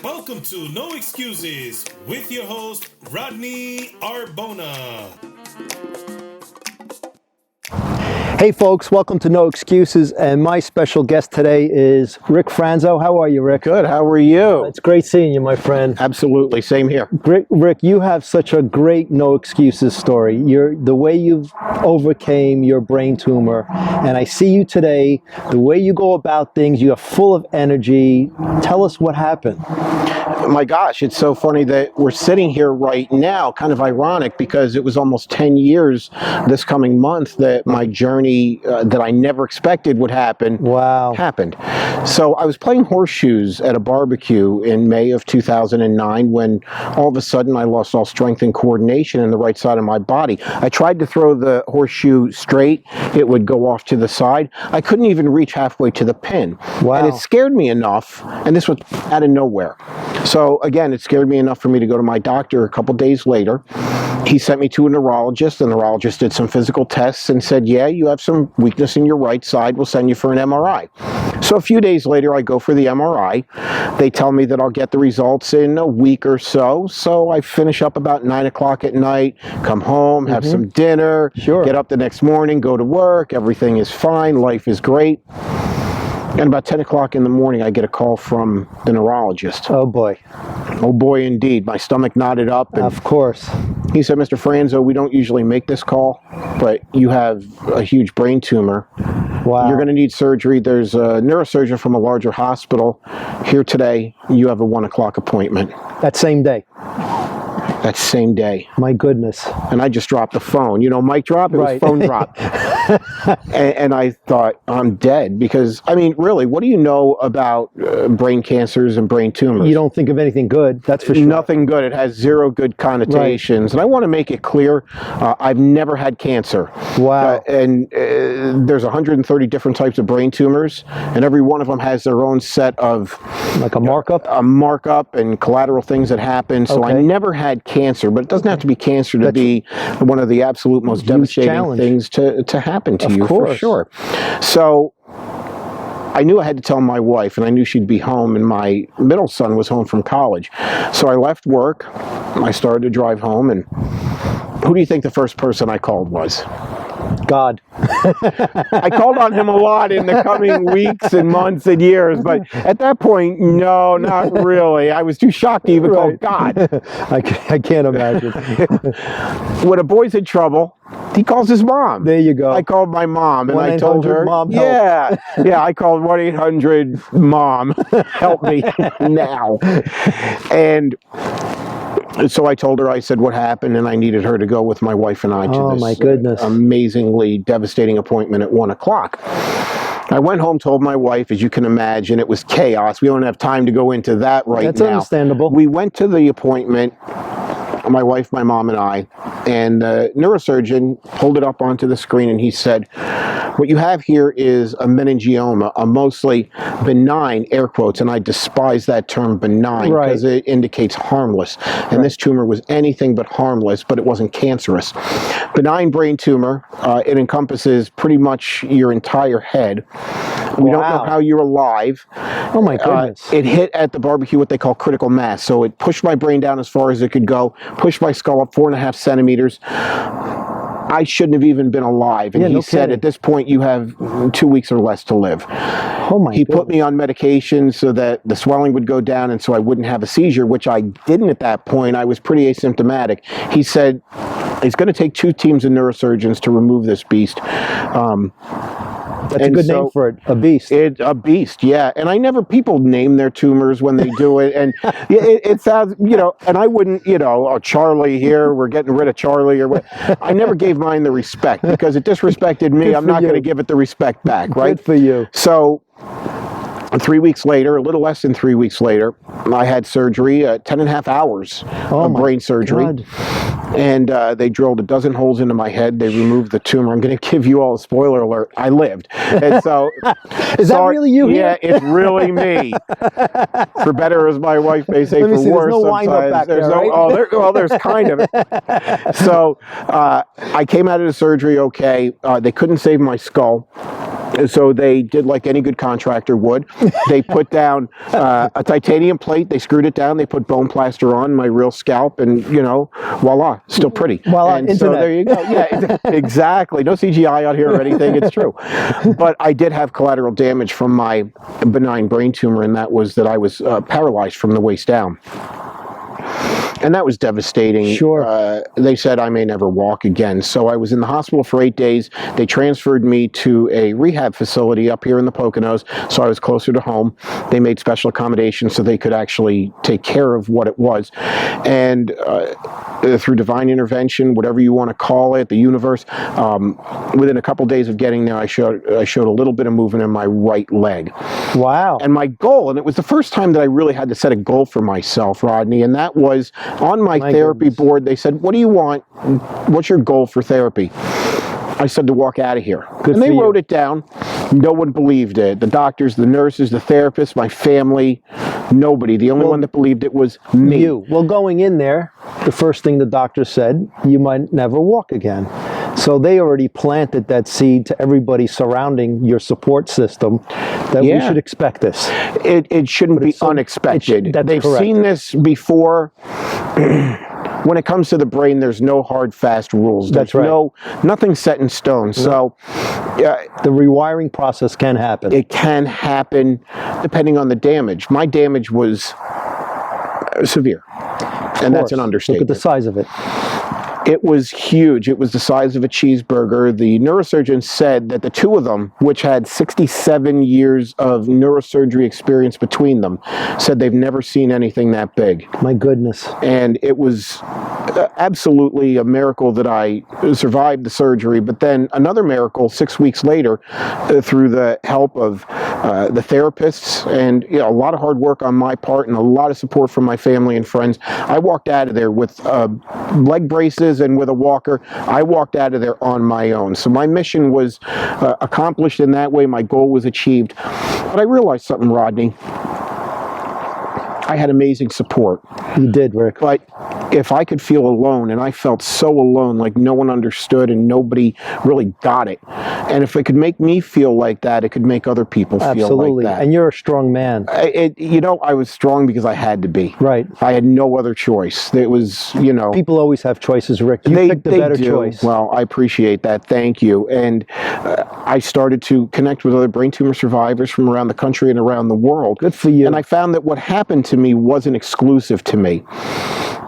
Welcome to No Excuses with your host, Rodney Arbona. Hey folks, welcome to No Excuses, and my special guest today is Rick Franzo. How are you, Rick? Good, how are you? It's great seeing you, my friend. Absolutely, same here. Great, Rick, you have such a great No Excuses story. The way you've overcame your brain tumor, and I see you today, the way you go about things, you are full of energy. Tell us what happened. My gosh, it's so funny that we're sitting here right now, kind of ironic, because it was almost 10 years this coming month that my journey that I never expected would happen happened. So I was playing horseshoes at a barbecue in May of 2009 when all of a sudden I lost all strength and coordination in the right side of my body. I tried to throw the horseshoe straight. It would go off to the side. I couldn't even reach halfway to the pin. Wow. And it scared me enough, and this was out of nowhere. So again, it scared me enough for me to go to my doctor a couple days later. He sent me to a neurologist. The neurologist did some physical tests and said, yeah, you have some weakness in your right side. We'll send you for an MRI. So a few days later, I go for the MRI. They tell me that I'll get the results in a week or so. So I finish up about 9 o'clock at night, come home, have some dinner, get up the next morning, go to work. Everything is fine. Life is great. And about 10 o'clock in the morning, I get a call from the neurologist. Oh boy. Oh boy, indeed. My stomach knotted up. And of course. he said, Mr. Franzo, we don't usually make this call, but you have a huge brain tumor. Wow. You're going to need surgery. There's a neurosurgeon from a larger hospital here today. You have a 1 o'clock appointment. That same day. That same day. My goodness. And I just dropped the phone. You know, mic drop, it was phone drop. and I thought, I'm dead. Because, I mean, really, what do you know about brain cancers and brain tumors? You don't think of anything good, that's for sure. Nothing good. It has zero good connotations. Right. And I want to make it clear, I've never had cancer. Wow. There's 130 different types of brain tumors, and every one of them has their own set of... Like a markup? A markup and collateral things that happen. So I never had cancer, but it doesn't have to be cancer to be one of the absolute most devastating things to happen to you, for sure. So I knew I had to tell my wife, and I knew she'd be home, and my middle son was home from college. So I left work, I started to drive home, and who do you think the first person I called was? God. I called on him a lot in the coming weeks and months and years, but at that point, no, not really. I was too shocked to even call God. I can't imagine. When a boy's in trouble, he calls his mom. There you go. I called my mom, and I told her, Mom, yeah, I called 1-800-MOM, help me now. And so I told her, I said what happened, and I needed her to go with my wife and I to this amazingly devastating appointment at 1 o'clock. I went home, told my wife, as you can imagine, it was chaos. We don't have time to go into that right now. That's understandable. We went to the appointment, my wife, my mom, and I, and the neurosurgeon pulled it up onto the screen, and he said, what you have here is a meningioma, a mostly benign, air quotes, and I despise that term benign because it indicates harmless. And this tumor was anything but harmless, but it wasn't cancerous. Benign brain tumor, it encompasses pretty much your entire head. We don't know how you're alive. Oh my goodness. It hit at the barbecue what they call critical mass. So it pushed my brain down as far as it could go, pushed my skull up 4.5 centimeters. I shouldn't have even been alive. And he said, at this point, you have 2 weeks or less to live. Oh my He put me on medication so that the swelling would go down and so I wouldn't have a seizure, which I didn't at that point. I was pretty asymptomatic. He said, it's going to take 2 teams of neurosurgeons to remove this beast. That's a good name for it, a beast. A beast, yeah. And people name their tumors when they do it. And it sounds, and I wouldn't, oh, Charlie here, we're getting rid of Charlie. Or what. I never gave mine the respect because it disrespected me. I'm not going to give it the respect back, right? Good for you. So 3 weeks later, a little less than 3 weeks later, I had surgery, 10.5 hours of brain surgery. God. And they drilled a dozen holes into my head. They removed the tumor. I'm going to give you all a spoiler alert. I lived. And so, is that really you here? Yeah, it's really me. For better, as my wife may say, for worse. There's no wind-up back there, right? There's kind of it. So I came out of the surgery okay. They couldn't save my skull. So they did like any good contractor would. They put down a titanium plate, they screwed it down, they put bone plaster on my real scalp, and voila, still pretty. Voila, and internet. so there you go. Yeah, exactly. No CGI out here or anything, it's true. But I did have collateral damage from my benign brain tumor, and that was that I was paralyzed from the waist down. And that was devastating. Sure. They said I may never walk again. So I was in the hospital for 8 days. They transferred me to a rehab facility up here in the Poconos, so I was closer to home. They made special accommodations so they could actually take care of what it was. And through divine intervention, whatever you want to call it, the universe, within a couple days of getting there, I showed a little bit of movement in my right leg. Wow. And my goal, and it was the first time that I really had to set a goal for myself, Rodney, and that was on my therapy board. They said, what do you want? What's your goal for therapy? I said to walk out of here. And they wrote it down. No one believed it. The doctors, the nurses, the therapists, my family, nobody. The only one that believed it was me. You. Well, going in there, the first thing the doctor said, you might never walk again. So they already planted that seed to everybody surrounding your support system that we should expect this. It shouldn't be unexpected. They've seen this before. When it comes to the brain, there's no hard, fast rules. There's nothing set in stone. So the rewiring process can happen. It can happen depending on the damage. My damage was severe, and that's an understatement. Look at the size of it. It was huge. It was the size of a cheeseburger. The neurosurgeon said that the two of them, which had 67 years of neurosurgery experience between them, said they've never seen anything that big. My goodness. And it was absolutely a miracle that I survived the surgery. But then another miracle 6 weeks later, through the help of the therapists and a lot of hard work on my part and a lot of support from my family and friends, I walked out of there with leg braces and with a walker. I walked out of there on my own. So my mission was accomplished in that way. My goal was achieved. But I realized something, Rodney. I had amazing support. You did, Rick. But if I could feel alone, and I felt so alone, like no one understood and nobody really got it. And if it could make me feel like that, it could make other people feel like that. And you're a strong man. I was strong because I had to be. Right. I had no other choice. It was, People always have choices, Rick. You picked the better choice. Well, I appreciate that. Thank you. And I started to connect with other brain tumor survivors from around the country and around the world. Good for you. And I found that what happened to me wasn't exclusive to me.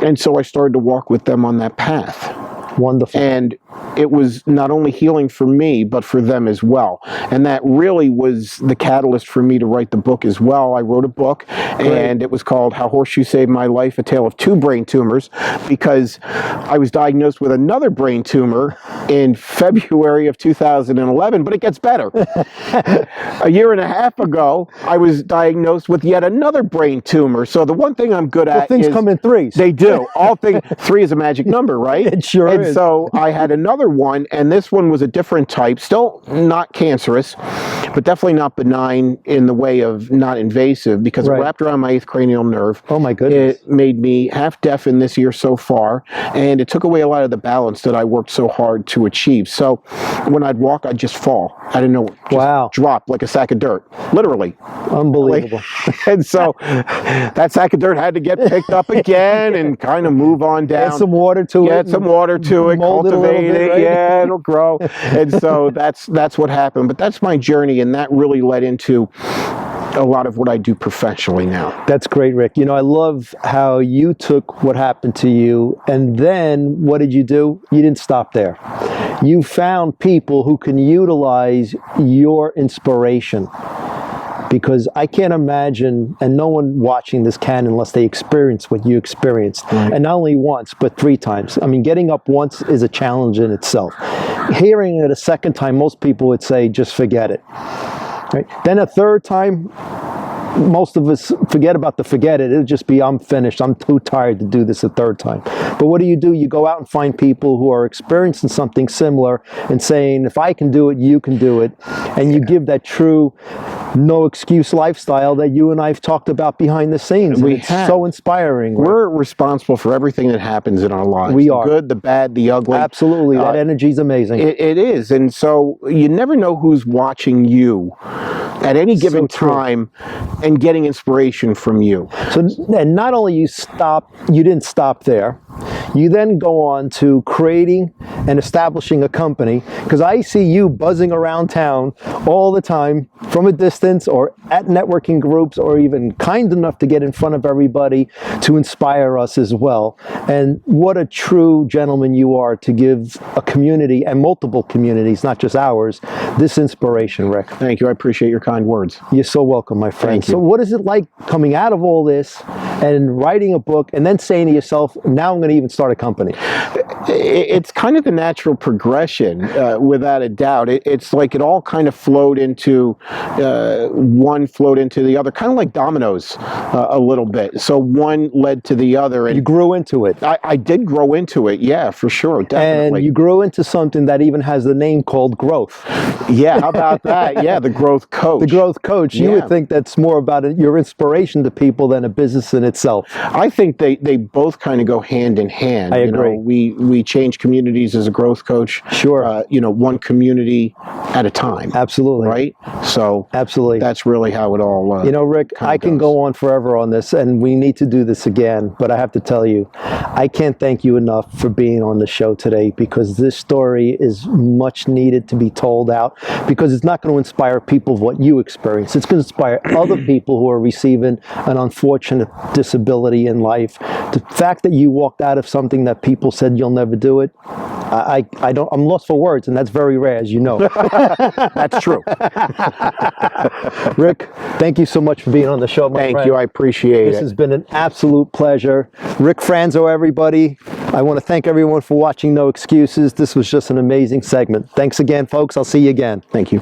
And so I started to walk with them on that path. Wonderful. And it was not only healing for me, but for them as well. And that really was the catalyst for me to write the book as well. I wrote a book, and it was called How Horseshoe Saved My Life, A Tale of Two Brain Tumors, because I was diagnosed with another brain tumor in February of 2011, but it gets better. A year and a half ago, I was diagnosed with yet another brain tumor. So the one thing I'm good at things come in threes. They do. Three is a magic number, right? It sure is. And so I had another one, and this one was a different type, still not cancerous, but definitely not benign in the way of not invasive, because it wrapped around my 8th cranial nerve. Oh my goodness. It made me half deaf in this year so far, and it took away a lot of the balance that I worked so hard to achieve. So when I'd walk, I'd just fall. I didn't know. Just drop like a sack of dirt, literally. Unbelievable. And so that sack of dirt had to get picked up again and kind of move on down. Add some water to it. Add some water to it, cultivate it, right? Yeah, it'll grow. And so that's what happened. But that's my journey, and that really led into a lot of what I do professionally now. That's great, Rick. I love how you took what happened to you, and then what did you do? You didn't stop there. You found people who can utilize your inspiration. Because I can't imagine, and no one watching this can unless they experience what you experienced. Right. And not only once, but 3 times. I mean, getting up once is a challenge in itself. Hearing it a second time, most people would say, just forget it. Right? Then a third time, most of us forget about the forget it. It'll just be, I'm finished. I'm too tired to do this a third time. But what do? You go out and find people who are experiencing something similar and saying, if I can do it, you can do it. And you give that true no excuse lifestyle that you and I've talked about behind the scenes. It's so inspiring. We're responsible for everything that happens in our lives. We the are. good, the bad, the ugly. Absolutely. That energy is amazing. It is. And so you never know who's watching you at any given time and getting inspiration from you. So, and not only you didn't stop there. You then go on to creating and establishing a company, because I see you buzzing around town all the time from a distance or at networking groups, or even kind enough to get in front of everybody to inspire us as well. And what a true gentleman you are to give a community, and multiple communities, not just ours, this inspiration, Rick. Thank you. I appreciate your kind words. You're so welcome, my friend. Thank you. So what is it like coming out of all this and writing a book and then saying to yourself, now I'm going to even start a company? It's kind of the natural progression, without a doubt. It's like it all kind of flowed into one flowed into the other, kind of like dominoes a little bit. So one led to the other. And you grew into it. I did grow into it, yeah, for sure, definitely. And you grew into something that even has the name called growth. Yeah, how about that? Yeah, the growth coach. The growth coach. You would think that's more about your inspiration to people than a business in itself. I think they both kind of go hand in hand. I agree. We change communities as a growth coach. Sure. One community at a time. Absolutely. Right? So absolutely. That's really how it all Rick, I can go on forever on this, and we need to do this again, but I have to tell you, I can't thank you enough for being on the show today, because this story is much needed to be told out, because it's not going to inspire people of what you experience. It's going to inspire other people who are receiving an unfortunate disability in life. The fact that you walked out of something that people said you'll never do it, I'm lost for words, and that's very rare, as you know. That's true. Rick, thank you so much for being on the show, my friend. Thank you, I appreciate it. This has been an absolute pleasure. Rick Franzo, everybody. I want to thank everyone for watching No Excuses. This was just an amazing segment. Thanks again, folks. I'll see you again. Thank you.